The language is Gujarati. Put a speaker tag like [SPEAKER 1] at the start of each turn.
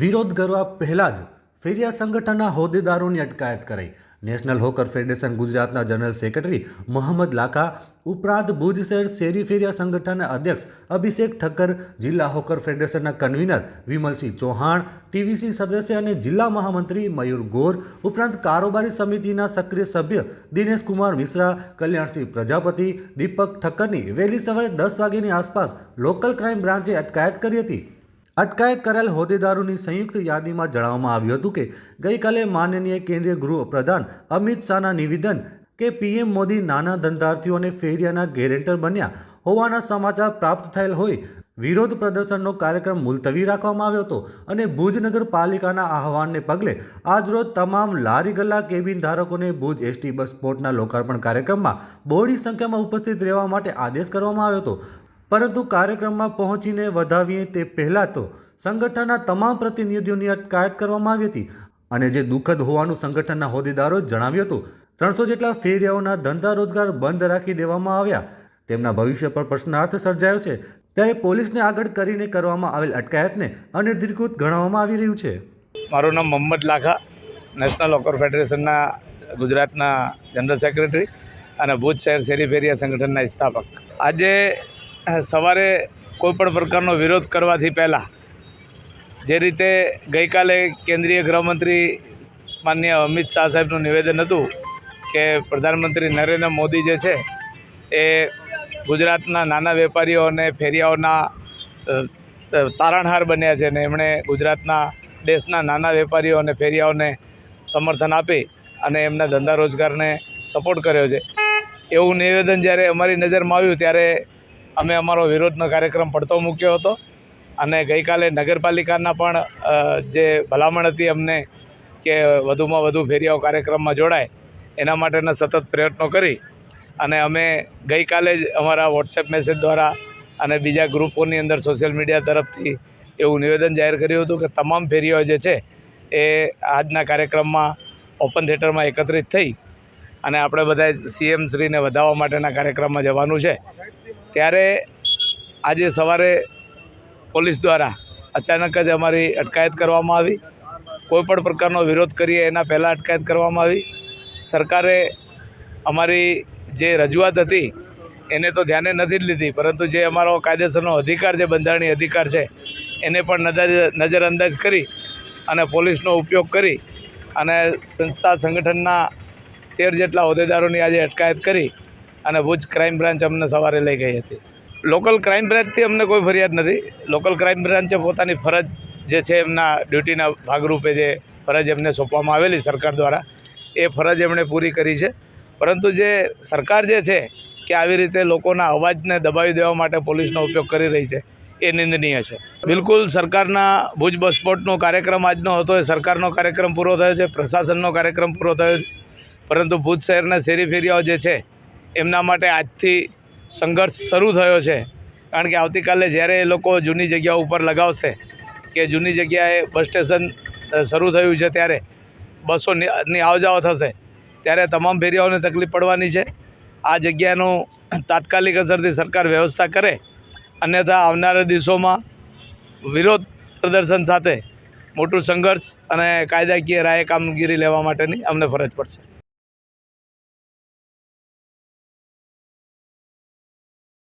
[SPEAKER 1] વિરોધ કરવા પહેલા જ ફેરિયા સંગઠનના હોદ્દેદારોની અટકાયત કરાઈ। નેશનલ હોકર ફેડરેશન ગુજરાતના જનરલ સેક્રેટરી મોહમ્મદ લાખા ઉપરાંત ભુજ શહેર શેરી ફેરિયા સંગઠનના અધ્યક્ષ અભિષેક ઠક્કર, જિલ્લા હોકર ફેડરેશનના કન્વીનર વિમલસિંહ ચૌહાણ, ટીવીસી સદસ્ય અને જિલ્લા મહામંત્રી મયુર ગોર ઉપરાંત કારોબારી સમિતિના સક્રિય સભ્ય દિનેશ કુમાર મિશ્રા, કલ્યાણસિંહ પ્રજાપતિ, દીપક ઠક્કરની વહેલી સવારે 10 વાગ્યાની આસપાસ લોકલ ક્રાઇમ બ્રાન્ચે અટકાયત કરી હતી। અટકાયત કરાયેલ હોદ્દેદારોની સંયુક્ત યાદીમાં જણાવવામાં આવ્યું હતું કે ગઈકાલે માનનીય કેન્દ્રીય ગૃહ પ્રધાન અમિત શાહના નિવેદન કે પીએમ મોદી નાના ધંધાર્થીઓ અને ફેરિયાના ગેરેન્ટર બન્યા હોવાના સમાચાર પ્રાપ્ત થયેલ હોય વિરોધ પ્રદર્શનનો કાર્યક્રમ મુલતવી રાખવામાં આવ્યો હતો અને ભુજ નગરપાલિકાના આહવાનને પગલે આજરોજ તમામ લારી ગલ્લા કેબિન ધારકોને ભુજ એસટી બસ સ્પોટના લોકાર્પણ કાર્યક્રમમાં બહોળી સંખ્યામાં ઉપસ્થિત રહેવા માટે આદેશ કરવામાં આવ્યો હતો। પરંતુ કાર્યક્રમમાં પહોંચીને વધાવીએ તે પહેલાં તો સંગઠનના તમામ પ્રતિનિધિઓની અટકાયત કરવામાં આવી હતી અને જે દુઃખદ હોવાનું સંગઠનના હોદ્દેદારોએ જણાવ્યું હતું। 300 જેટલા ફેરિયાઓના ધંધા રોજગાર બંધ રાખી દેવામાં આવ્યા, તેમના ભવિષ્ય પર પ્રશ્નાર્થ સર્જાયો છે। ત્યારે પોલીસને આગળ કરીને કરવામાં આવેલ અટકાયતને અનધિકૃત ગણવામાં આવી રહ્યું છે।
[SPEAKER 2] મારું નામ મોહમ્મદ લાખા, નેશનલ હોકર ફેડરેશનના ગુજરાતના જનરલ સેક્રેટરી અને ભુજ શહેર શેરી ફેરિયા સંગઠનના સ્થાપક। આજે સવારે કોઈપણ પ્રકારનો વિરોધ કરવાથી પહેલાં જે રીતે ગઈકાલે કેન્દ્રીય ગૃહમંત્રી માનનીય અમિત શાહ સાહેબનું નિવેદન હતું કે પ્રધાનમંત્રી નરેન્દ્ર મોદી જે છે એ ગુજરાતના નાના વેપારીઓ અને ફેરિયાઓના તારણહાર બન્યા છે અને એમણે ગુજરાતના દેશના નાના વેપારીઓ અને ફેરિયાઓને સમર્થન આપી અને એમના ધંધા રોજગારને સપોર્ટ કર્યો છે। એવું નિવેદન જ્યારે અમારી નજરમાં આવ્યું ત્યારે અમે અમારો વિરોધનો કાર્યક્રમ પડતો મૂક્યો હતો અને ગઈકાલે નગરપાલિકાના પણ જે ભલામણ હતી અમને કે વધુમાં વધુ ફેરિયાઓ કાર્યક્રમમાં જોડાય એના માટેના સતત પ્રયત્નો કરી અને અમે ગઈકાલે જ અમારા વોટ્સએપ મેસેજ દ્વારા અને બીજા ગ્રુપોની અંદર સોશિયલ મીડિયા તરફથી એવું નિવેદન જાહેર કર્યું હતું કે તમામ ફેરિયાઓ જે છે એ આજના કાર્યક્રમમાં ઓપન થિયેટરમાં એકત્રિત થઈ અને આપણે બધા સીએમ શ્રીને વધાવવા માટેના કાર્યક્રમમાં જવાનું છે। ત્યારે આજે સવારે પોલીસ દ્વારા અચાનક જ અમારી અટકાયત કરવામાં આવી। કોઈપણ પ્રકારનો વિરોધ કરીએ એના પહેલાં અટકાયત કરવામાં આવી। સરકારે અમારી જે રજૂઆત હતી એને તો ધ્યાને નથી જ લીધી, પરંતુ જે અમારો કાયદેસરનો અધિકાર, જે બંધારણીય અધિકાર છે એને પણ નજરઅંદાજ કરી અને પોલીસનો ઉપયોગ કરી અને સંસ્થા સંગઠનના 13 જેટલા હોદ્દેદારોની આજે અટકાયત કરી અને ભુજ ક્રાઇમ બ્રાન્ચ અમને સવારે લઈ ગઈ હતી। લોકલ ક્રાઇમ બ્રાન્ચથી અમને કોઈ ફરિયાદ નથી। લોકલ ક્રાઇમ બ્રાન્ચે પોતાની ફરજ જે છે એમના ડ્યુટીના ભાગરૂપે જે ફરજ એમને સોંપવામાં આવેલી સરકાર દ્વારા એ ફરજ એમણે પૂરી કરી છે। પરંતુ જે સરકાર જે છે કે આવી રીતે લોકોના અવાજને દબાવી દેવા માટે પોલીસનો ઉપયોગ કરી રહી છે એ નિંદનીય છે। બિલકુલ સરકારના ભુજ બસ સ્પોટનો કાર્યક્રમ આજનો હતો એ સરકારનો કાર્યક્રમ પૂરો થયો છે, પ્રશાસનનો કાર્યક્રમ પૂરો થયો છે, પરંતુ ભુજ શહેરના શેરી ફેરિયાઓ જે છે એમના માટે આજથી સંઘર્ષ શરૂ થયો છે। કારણ કે આવતીકાલે જ્યારે એ લોકો જૂની જગ્યાઓ ઉપર લગાવશે કે જૂની જગ્યાએ બસ સ્ટેશન શરૂ થયું છે ત્યારે બસોની આવજાવ થશે ત્યારે તમામ ફેરિયાઓને તકલીફ પડવાની છે। આ જગ્યાનું તાત્કાલિક અસરથી સરકાર વ્યવસ્થા કરે, અન્યથા આવનારા દિવસોમાં વિરોધ પ્રદર્શન સાથે મોટું સંઘર્ષ અને કાયદાકીય રાહે કામગીરી લેવા માટેની અમને ફરજ પડશે।